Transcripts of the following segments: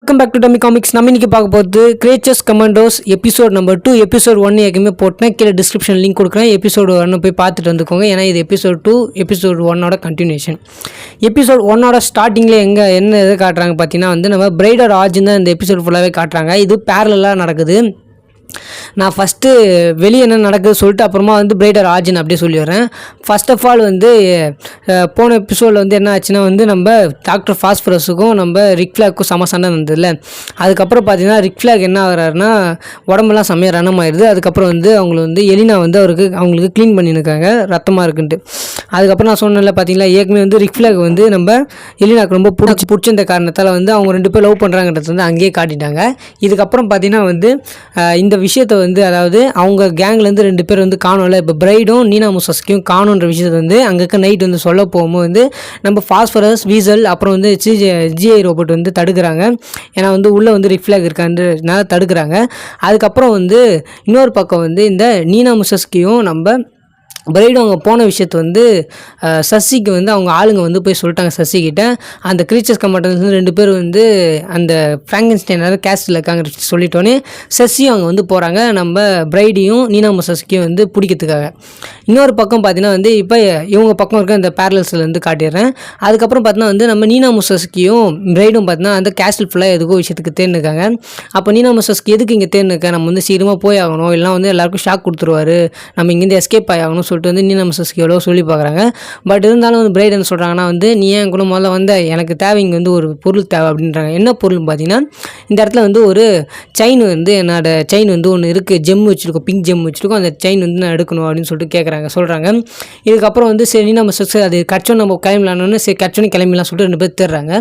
Welcome back to Dummy Comics. நம்ம இன்னைக்கு பார்க்க போகிறது creatures commandos episode number 2. Episode 1 ஏற்கனவே போட்டேன், கீழே டிஸ்கிரிப்ஷன் லிங்க் கொடுக்குறேன். எபிசோடு 1 போய் பார்த்துட்டு வந்துக்கோங்க, ஏன்னா இது எபிசோட் 2 எபிசோட் 1ஓட கண்டினியூஷன். எபிசோட் 1ஓட ஸ்டார்டிங்கில் என்ன எது காட்டுறாங்க பார்த்தீங்கன்னா நம்ம பிரைடர் ஆஜின் தான் இந்த எபிசோட் ஃபுல்லாகவே காட்டுறாங்க. இது பேரலாக நடக்குது. நான் ஃபஸ்ட்டு வெளியே என்ன நடக்குது சொல்லிட்டு அப்புறமா பிரைடர் ஆஜின் அப்படியே சொல்லிடுறேன். ஃபர்ஸ்ட் ஆஃப் ஆல் போன எபிசோடில் என்ன ஆச்சுன்னா நம்ம டாக்டர் ஃபாஸ்பரஸுக்கும் நம்ம ரிக் ஃப்ளாக்கும் சம சண்டை இருந்ததில்ல. அதுக்கப்புறம் பார்த்தீங்கன்னா ரிக் ஃப்ளாக் என்ன ஆகிறாருன்னா உடம்பெல்லாம் செம்மையாக ரணமாயிருது. அதுக்கப்புறம் அவங்களுக்கு எலினா அவங்களுக்கு க்ளீன் பண்ணியிருக்காங்க ரத்தமாக இருக்குன்ட்டு. அதுக்கப்புறம் நான் சொன்னேன்ல பார்த்தீங்களா, ஏற்கனவே ரிக் ஃப்ளாக் நம்ம எலினாக்கு ரொம்ப பிடிச்சிருந்த காரணத்தால் அவங்க 2 பேர் லவ் பண்ணுறாங்கன்றது அங்கேயே காட்டிட்டாங்க. இதுக்கப்புறம் பார்த்தீங்கன்னா இந்த விஷயத்தை அதாவது அவங்க கேங்லேருந்து 2 பேர் காணோம்ல. இப்போ பிரைடும் நீனா முசஸ்கியும் காணுன்ற விஷயத்தை அங்கே நைட் சொல்ல போகும்போது நம்ம ஃபாஸ்பரஸ் வீசல் அப்புறம் ஜிஐ ரோபோட் தடுக்கிறாங்க. ஏன்னா உள்ளே ரிக் ஃப்ளாக் இருக்கான்றதுனால தடுக்கிறாங்க. அதுக்கப்புறம் இன்னொரு பக்கம் இந்த நீனா முசஸ்கியும் நம்ம பிரைடு அவங்க போன விஷயத்தை சசிக்கு அவங்க ஆளுங்க போய் சொல்லிட்டாங்க சசிக்கிட்ட. அந்த கிரீச்சர்ஸ் கமாண்டர்ஸ் 2 பேர் அந்த ஃப்ராங்கன்ஸ்டைன் கேஸ்டில் இருக்காங்க சொல்லிட்டோன்னே சசியும் அவங்க போகிறாங்க நம்ம பிரைடையும் நீனா சசிக்கும் பிடிக்கிறதுக்காக. இன்னொரு பக்கம் பார்த்தீங்கன்னா இப்போ இவங்க பக்கம் இருக்க இந்த பேரலல்ஸில் காட்டிடுறேன். அதுக்கப்புறம் பார்த்தீங்கன்னா நம்ம நீனா முசஸ்கியும் பிரைடும் பார்த்தீங்கன்னா அந்த கேஸ்டில் ஃபுல்லாக எதுக்கோ விஷயத்துக்கு தேர்ந்துருக்காங்க. அப்போ நீனா முசஸ்கி எதுக்கு இங்கே தேர்ந்துருக்க, நம்ம சீக்கிரமாக போய் ஆகணும், இல்லைனா எல்லாருக்கும் ஷாக் கொடுத்துருவாரு, நம்ம இங்கேருந்து எஸ்கேப் ஆகணும் சொல்லிட்டு நீனா முசஸ்கி எவ்வளோ சொல்லி பார்க்குறாங்க. பட் இருந்தாலும் பிரைட் என்ன சொல்கிறாங்கன்னா நீ ஏன் கூட முதல்ல எனக்கு தேவை, இங்கே ஒரு பொருள் தேவை அப்படின்றாங்க. என்ன பொருள்னு பார்த்தீங்கன்னா இந்த இடத்துல ஒரு செயின் என்னோட செயின் ஒன்று இருக்குது, ஜெம் வச்சுருக்கோம், பிங்க் ஜெம் வச்சுருக்கோம், அந்த செயின் நான் எடுக்கணும் அப்படின்னு சொல்லிட்டு சொல்கிறாங்க. இதுக்கப்புறம் சரி நீனா முசஸ்கி அது கச்சோன்னு நம்ம கிளம்பலான்னு சரி கச்சோன்னு கிளம்பிலாம் சொல்லிட்டு 2 பேர் தேடுறாங்க.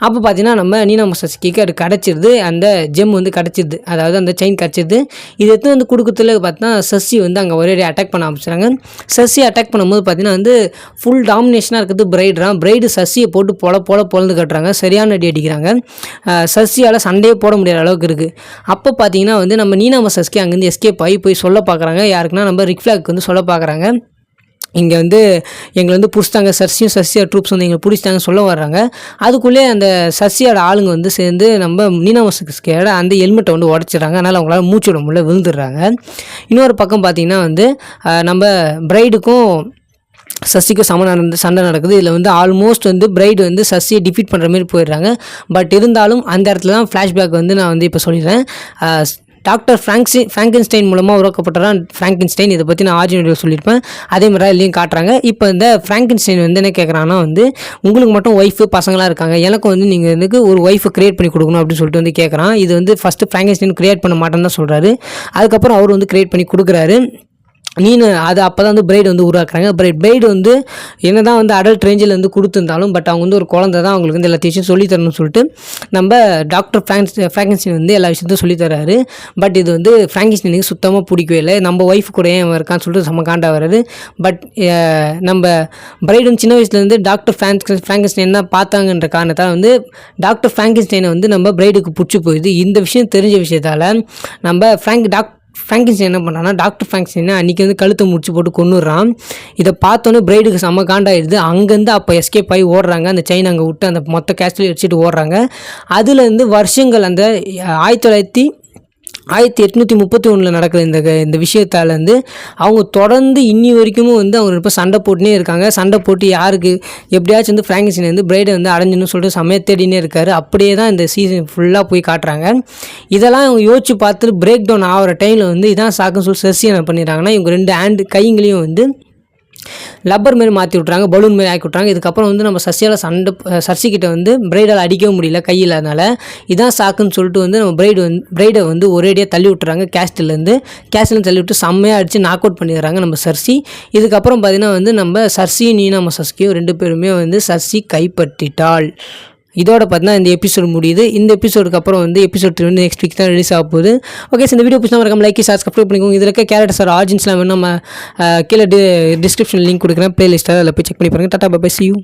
அப்போ பார்த்தீங்கன்னா நம்ம நீனா முசஸ்கிக்கு அது கிடச்சிருது, அந்த ஜெம் கிடச்சிருது, அதாவது அந்த செயின் கிடச்சிருது. இது எடுத்து கொடுக்கறதுல பார்த்தீங்கன்னா சசி அங்கே ஒரே அட்டாக் பண்ண ஆரம்பிச்சுறாங்க. சசி அட்டாக் பண்ணும்போது பார்த்தீங்கன்னா ஃபுல் டாமினேஷனாக இருக்கிறது பிரைடு சசியை போட்டு பொழந்து கட்டுறாங்க, சரியான அடி அடிக்கிறாங்க. சசியால் சண்டையே போட முடியாத அளவுக்கு இருக்குது. அப்போ பார்த்தீங்கன்னா நம்ம நீனா முசஸ்கி அங்கேருந்து எஸ்கேப் ஆகி போய் சொல்ல பார்க்குறாங்க. யாருக்குன்னா நம்ம ரிக் ஃப்ளாக்கு சொல்ல பார்க்குறாங்க, இங்கே எங்களை பிடிச்சிட்டாங்க, சசியோட ட்ரூப்ஸ் எங்களை பிடிச்சிட்டாங்க சொல்ல வர்றாங்க. அதுக்குள்ளே அந்த சசியோட ஆளுங்க சேர்ந்து நம்ம நீனா முசஸ்கியோட அந்த ஹெல்மெட்டை உடச்சிடுறாங்க. அதனால் அவங்களால மூச்சு விட முடியல, விழுந்துடுறாங்க. இன்னொரு பக்கம் பார்த்தீங்கன்னா நம்ம பிரைடுக்கும் சசிக்கு சண்டை நடக்குது. இதில் ஆல்மோஸ்ட் பிரைடு சசியை டிஃபீட் பண்ணுற மாதிரி போயிடுறாங்க. பட் இருந்தாலும் அந்த இடத்துல தான் ஃப்ளாஷ்பேக் நான் இப்போ சொல்லிடுறேன். டாக்டர் ஃப்ராங்கன்ஸ்டைன் மூலமாக உருவாக்கப்பட்டதான் ஃப்ராங்கன்ஸ்டைன். இதை பற்றி நான் ஆர்ஜினல் சொல்லியிருப்பேன், அதே மாதிரி இல்லையும் காட்டுறாங்க. இப்போ இந்த ஃப்ராங்கன்ஸ்டைன் என்ன கேட்குறாங்கன்னா உங்களுக்கு மட்டும் ஒய்ஃபு பசங்களாக இருக்காங்க, எனக்கு நீங்கள் ஒரு ஒய்ஃபை க்ரியேட் பண்ணி கொடுக்கணும் அப்படின்னு சொல்லிட்டு கேட்குறான். இது ஃபஸ்ட்டு ஃப்ராங்கன்ஸ்டைன் க்ரியேட் பண்ண மாட்டேன்னு தான் சொல்கிறாரு. அதுக்கப்புறம் அவர் க்ரியேட் பண்ணி கொடுக்குறாரு. அது அப்போ தான் பிரைடு உருவாக்குறாங்க. பிரைடு என்ன தான் அடல்ட் ரேஞ்சில் கொடுத்துருந்தாலும் பட் அவங்க ஒரு குழந்தை தான், அவங்களுக்கு எல்லாத்தையும் சொல்லித்தரணும்னு சொல்லிட்டு நம்ம டாக்டர் ஃப்ராங்கன்ஸ்டைன் எல்லா விஷயத்தையும் சொல்லித்தராரு. பட் இது ஃப்ராங்கன்ஸ்டைனுக்கு சுத்தமாக பிடிக்கவே இல்லை. நம்ம ஒய்ஃப் கூட ஏன் இருக்கான்னு சொல்லிட்டு செம்ம காண்டா வராது. பட் நம்ம பிரைடு சின்ன வயசுலேருந்து டாக்டர் ஃப்ராங்கன்ஸ்டைன் தான் பார்த்தாங்கன்ற காரணத்தால் டாக்டர் ஃப்ராங்கன்ஸ்டைனை நம்ம பிரைடுக்கு பிடிச்சி போயிடுது. இந்த விஷயம் தெரிஞ்ச விஷயத்தால் நம்ம ஃப்ராங்கன்ஸ்டைன் என்ன பண்ணான்னா டாக்டர் ஃப்ராங்கன்ஸ்டைனை அன்றைக்கி கழுத்தை முடிச்சு போட்டு கொண்டுடுறான். இதை பார்த்தோன்னே பிரைடுக்கு செம்ம காண்டாயிடுது. அங்கேருந்து அப்போ எஸ்கேப் ஆகி ஓடுறாங்க, அந்த செயின் அங்கே விட்டு அந்த மொத்த கேஸ்ட்லையும் வச்சுட்டு ஓடுறாங்க. அதுலேருந்து வருஷங்கள் அந்த 1831 நடக்கிற இந்த விஷயத்தால் அவங்க தொடர்ந்து இன்னி வரைக்கும் அவங்க இப்போ சண்டை போட்டுனே இருக்காங்க. சண்டை போட்டு யாருக்கு எப்படியாச்சும் ஃப்ராங்கன்ஸ்டைன் பிரைடை அடைஞ்சணும்னு சொல்லிட்டு சமயம் தேடினே இருக்காரு. அப்படியே தான் இந்த சீசன் ஃபுல்லாக போய் காட்டுறாங்க. இதெல்லாம் அவங்க யோசிச்சு பார்த்துட்டு பிரேக் டவுன் ஆகிற டைமில் இதான் சாக்குன்னு சொல்லி சசி என்ன பண்ணிடுறாங்கன்னா இவங்க 2 ஹேண்டு கைங்களையும் லப்பர் மாரி மாற்றி விட்றாங்க, பலூன் மாரி ஆக்கி விட்றாங்க. இதுக்கப்புறம் நம்ம சசியால் சசிக்கிட்ட பிரைடால் அடிக்கவும் முடியல கையில். அதனால் இதான் சாக்குன்னு சொல்லிட்டு நம்ம பிரைடை ஒரேடியாக தள்ளி விட்டுறாங்க. கேஸ்டிலேருந்து தள்ளி விட்டு செம்மையாக அடித்து நாக் அவுட் பண்ணிடுறாங்க நம்ம சர்சி. இதுக்கப்புறம் பார்த்தீங்கன்னா நம்ம சர்சியும் நீனா முசஸ்கியும் 2 பேருமே சர்சி கைப்பற்றிட்டாள். இதோட பார்த்தீங்கன்னா இந்த எபிசோட் முடியுது. இந்த எபிசோடுக்கு அப்புறம் எபிசோட் 3 நெக்ஸ்ட் வீக் தான் ரிலீஸ் ஆக போகுது. ஓகே, இந்த வீடியோ பிடிச்சா மறக்காம லைக் சப்ஸ்கிரைப் பண்ணிக்கோங்க. இதில் இருக்க கேரக்டர்ஸ் ஆர்ஜின்ஸ்லாம் வேணும் நம்ம கீழே டிஸ்கிரிப்ஷன் லிங்க் கொடுக்குறேன், பிளேலிஸ்ட்டாக அதில் போய் செக் பண்ணி பாருங்கள். Ta-ta bye, see you.